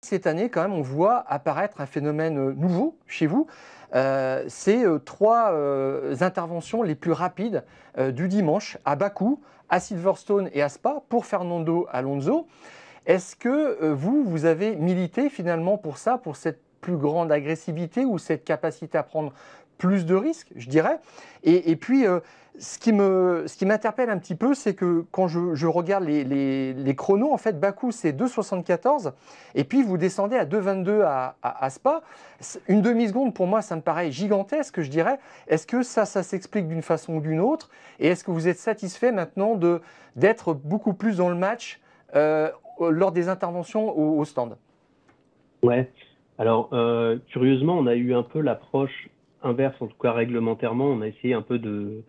Cette année, quand même, on voit apparaître un phénomène nouveau chez vous. C'est trois interventions les plus rapides du dimanche à Bakou, à Silverstone et à Spa pour Fernando Alonso. Est-ce que vous avez milité finalement pour ça, pour cette plus grande agressivité ou cette capacité à prendre plus de risques, je dirais. Et puis, ce qui m'interpelle un petit peu, c'est que quand je regarde les chronos, en fait, Bakou, c'est 2,74 et puis vous descendez à 2,22 à Spa. Une demi-seconde, pour moi, ça me paraît gigantesque, je dirais. Est-ce que ça s'explique d'une façon ou d'une autre? Et est-ce que vous êtes satisfait maintenant d'être beaucoup plus dans le match lors des interventions au stand? Ouais. Alors, curieusement, on a eu un peu l'approche inverse, en tout cas réglementairement. On a essayé un peu de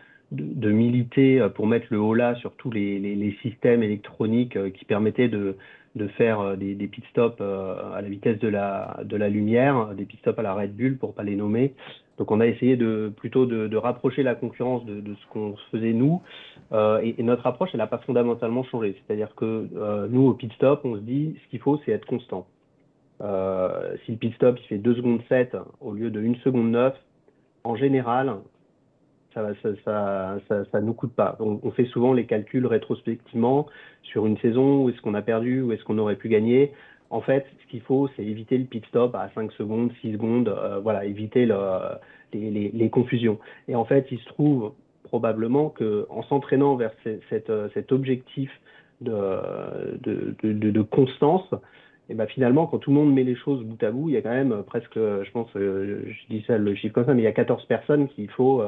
militer pour mettre le holà sur tous les systèmes électroniques qui permettaient de faire des pit stops à la vitesse de la lumière, des pit stops à la Red Bull pour pas les nommer. Donc, on a essayé plutôt de rapprocher la concurrence de ce qu'on faisait nous. Et notre approche, elle n'a pas fondamentalement changé. C'est-à-dire que nous, au pit stop, on se dit, ce qu'il faut, c'est être constant. Si le pit stop il fait 2 secondes 7 au lieu de 1 seconde 9, en général, ça nous coûte pas. On fait souvent les calculs rétrospectivement sur une saison, où est-ce qu'on a perdu, où est-ce qu'on aurait pu gagner. En fait, ce qu'il faut, c'est éviter le pit stop à 5 secondes, 6 secondes, voilà, éviter les confusions. Et en fait, il se trouve probablement qu'en s'entraînant vers cet objectif de constance, et ben finalement, quand tout le monde met les choses bout à bout, il y a quand même presque, je pense, je dis ça le chiffre comme ça, mais il y a 14 personnes qu'il faut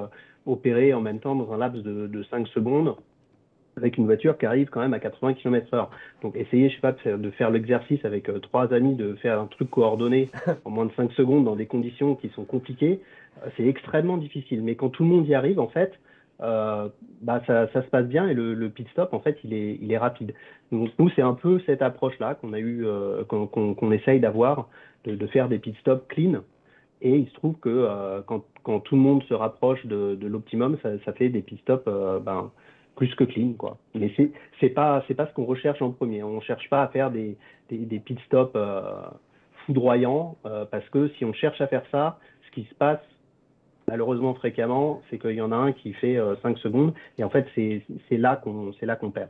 opérer en même temps dans un laps de 5 secondes avec une voiture qui arrive quand même à 80 km/h. Donc essayez, je sais pas, de faire l'exercice avec trois amis, de faire un truc coordonné en moins de 5 secondes dans des conditions qui sont compliquées, c'est extrêmement difficile. Mais quand tout le monde y arrive, en fait, bah ça se passe bien et le pit stop, en fait, il est rapide. Donc nous, c'est un peu cette approche-là qu'on a eu, qu'on essaye d'avoir, de faire des pit stops clean. Et il se trouve que quand tout le monde se rapproche de l'optimum, ça fait des pit stops ben, plus que clean, quoi. Mais c'est pas ce qu'on recherche en premier. On ne cherche pas à faire des pit stops foudroyants parce que si on cherche à faire ça, ce qui se passe malheureusement fréquemment, c'est qu'il y en a un qui fait 5 secondes et en fait c'est là qu'on perd.